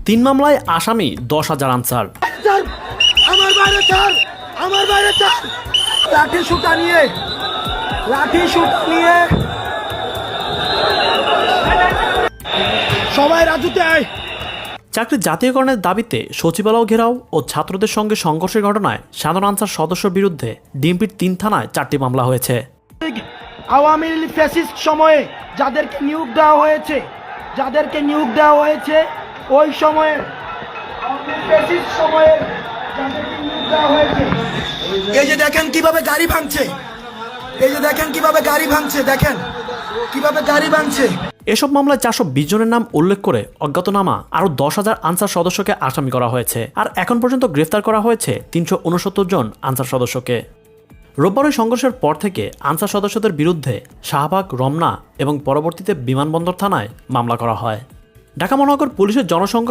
3 মামলায় আসামি 10,000 আনসার। লাঠি সুটা নিয়ে সবাই রাজুতে আয়। চাকরি জাতীয়করণের দাবিতে সচিবালয় ঘেরাও ও ছাত্রদের সঙ্গে সংঘর্ষের ঘটনায় সাধারণ আনসার সদস্যর বিরুদ্ধে ডিএমপির 3 থানায় 4টি মামলা হয়েছে। আওয়ামী লীগ ফ্যাসিস্ট সময়ে যাদেরকে নিয়োগ দেওয়া হয়েছে ওই সময়ে ফ্যাসিস্ট সময়ে যাদেরকে নিয়োগ দেওয়া হয়েছে। এই যে দেখেন কিভাবে গাড়ি ভাঙছে, এসব মামলায় 420 জনের নাম উল্লেখ করে অজ্ঞাতনামা আরও 10,000 আনসার সদস্যকে আসামি করা হয়েছে। আর এখন পর্যন্ত গ্রেফতার করা হয়েছে 369 জন আনসার সদস্যকে। রোববার ওই সংঘর্ষের পর থেকে আনসার সদস্যদের বিরুদ্ধে শাহবাগ, রমনা এবং পরবর্তীতে বিমানবন্দর থানায় মামলা করা হয়। ঢাকা মহানগর পুলিশের জনসংখ্যা